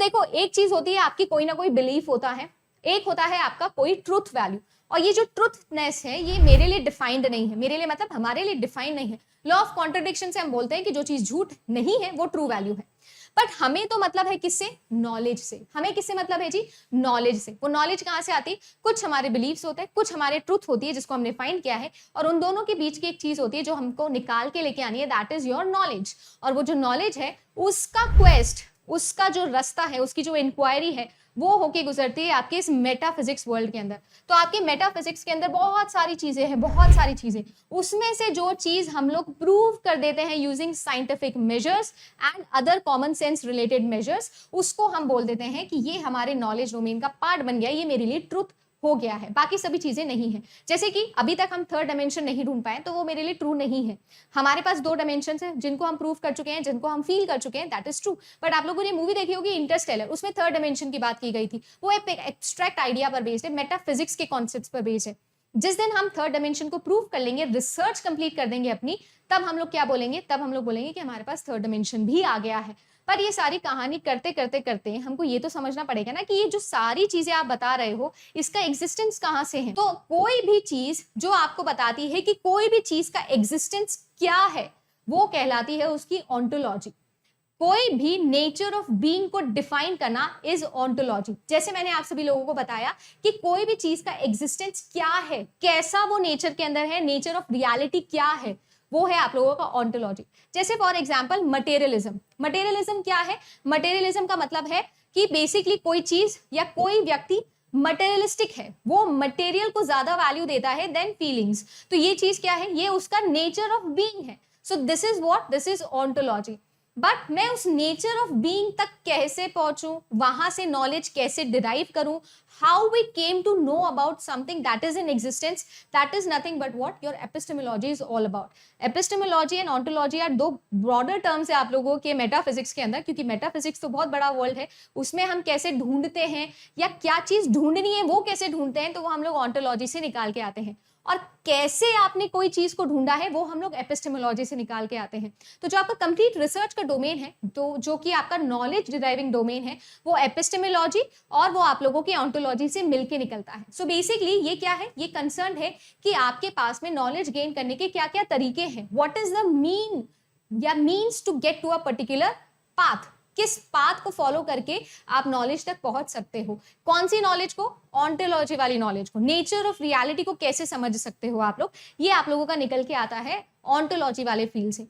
देखो, एक चीज होती है आपकी कोई ना कोई बिलीफ होता है, एक होता है आपका कोई ट्रूथ वैल्यू। और ये जो ट्रूथनेस है ये मेरे लिए डिफाइंड नहीं है, मेरे लिए मतलब हमारे लिए डिफाइंड नहीं है। लॉ ऑफ कॉन्ट्रडिक्शन से हम बोलते हैं कि जो चीज झूठ नहीं है वो ट्रू वैल्यू है। बट हमें तो मतलब है किससे? नॉलेज से। हमें किससे मतलब है जी? नॉलेज से। वो नॉलेज कहां से आती? कुछ हमारे बिलीव्स होते हैं, कुछ हमारे ट्रूथ होती है जिसको हमने फाइंड किया है, और उन दोनों के बीच की एक चीज होती है जो हमको निकाल के लेके आनी है, दैट इज योर नॉलेज। और वो जो नॉलेज है उसका क्वेस्ट, उसका जो रास्ता है, उसकी जो इंक्वायरी है, वो होके गुजरती है आपके इस मेटाफिजिक्स वर्ल्ड के अंदर। तो आपके मेटाफिजिक्स के अंदर बहुत सारी चीजें हैं, बहुत सारी चीजें। उसमें से जो चीज हम लोग प्रूव कर देते हैं using scientific measures and other common sense related measures, उसको हम बोल देते हैं कि ये हमारे नॉलेज डोमेन का पार्ट बन गया, ये मेरे लिए ट्रुथ हो गया है, बाकी सभी चीजें नहीं है। जैसे कि अभी तक हम थर्ड डायमेंशन नहीं ढूंढ पाए, तो वो मेरे लिए ट्रू नहीं है। हमारे पास दो डायमेंशन है जिनको हम प्रूव कर चुके हैं, जिनको हम फील कर चुके हैं, दैट इज ट्रू। बट आप लोगों ने मूवी देखी होगी इंटरस्टेलर, उसमें थर्ड डायमेंशन की बात की गई थी। वो एक एब्स्ट्रैक्ट आइडिया पर बेस्ड है, मेटाफिजिक्स के कॉन्सेप्ट्स पर बेस्ड है। जिस दिन हम थर्ड डायमेंशन को प्रूव कर लेंगे, रिसर्च कंप्लीट कर देंगे अपनी, तब हम लोग क्या बोलेंगे? तब हम लोग बोलेंगे कि हमारे पास थर्ड डायमेंशन भी आ गया है। पर ये सारी कहानी करते करते करते हमको ये तो समझना पड़ेगा ना कि ये जो सारी चीजें आप बता रहे हो, इसका एग्जिस्टेंस कहां से है। तो कोई भी चीज जो आपको बताती है कि कोई भी चीज का एग्जिस्टेंस क्या है, वो कहलाती है उसकी ऑन्टोलॉजी। कोई भी नेचर ऑफ बीइंग को डिफाइन करना इज ऑन्टोलॉजी। जैसे मैंने आप सभी लोगों को बताया कि कोई भी चीज का एग्जिस्टेंस क्या है, कैसा वो नेचर के अंदर है, नेचर ऑफ रियलिटी क्या है, वो है आप लोगों का ऑन्टोलॉजी। जैसे फॉर एग्जांपल मटेरियलिज्म। मटेरियलिज्म क्या है? मटेरियलिज्म का मतलब है कि बेसिकली कोई चीज या कोई व्यक्ति मटेरियलिस्टिक है, वो मटेरियल को ज्यादा वैल्यू देता है देन फीलिंग्स। तो ये चीज क्या है? ये उसका नेचर ऑफ बीइंग है। So this is what? This is ontology. But मैं उस नेचर ऑफ बीइंग तक कैसे पहुंचूं, वहां से नॉलेज कैसे डिराइव करूं, how we came to know about something that is in existence, that is nothing but what your epistemology is all about. Epistemology and ontology are दो broader terms है आप लोगों के मेटाफिजिक्स के अंदर, क्योंकि मेटाफिजिक्स तो बहुत बड़ा वर्ल्ड है, उसमें हम कैसे ढूंढते हैं या क्या चीज ढूंढनी है वो कैसे ढूंढते हैं, तो वो हम लोग ऑन्टोलॉजी से निकाल के आते हैं। और कैसे आपने कोई चीज को ढूंढा है वो हम लोग एपिस्टेमोलॉजी से निकाल के आते हैं। तो जो आपका कंप्लीट रिसर्च का डोमेन है, तो जो कि आपका नॉलेज डिराइविंग डोमेन है, वो एपिस्टेमोलॉजी और वो आप लोगों की ऑन्टोलॉजी से मिलके निकलता है। सो बेसिकली ये क्या है? ये कंसर्न है कि आपके पास में नॉलेज गेन करने के क्या क्या तरीके हैं, व्हाट इज द मीन या means to get to a particular path. किस पाथ को फॉलो करके आप नॉलेज तक पहुंच सकते हो। कौन सी नॉलेज को? ऑन्टोलॉजी वाली नॉलेज को। नेचर ऑफ रियलिटी को कैसे समझ सकते हो आप लोग, ये आप लोगों का निकल के आता है ऑन्टोलॉजी वाले फील्ड से।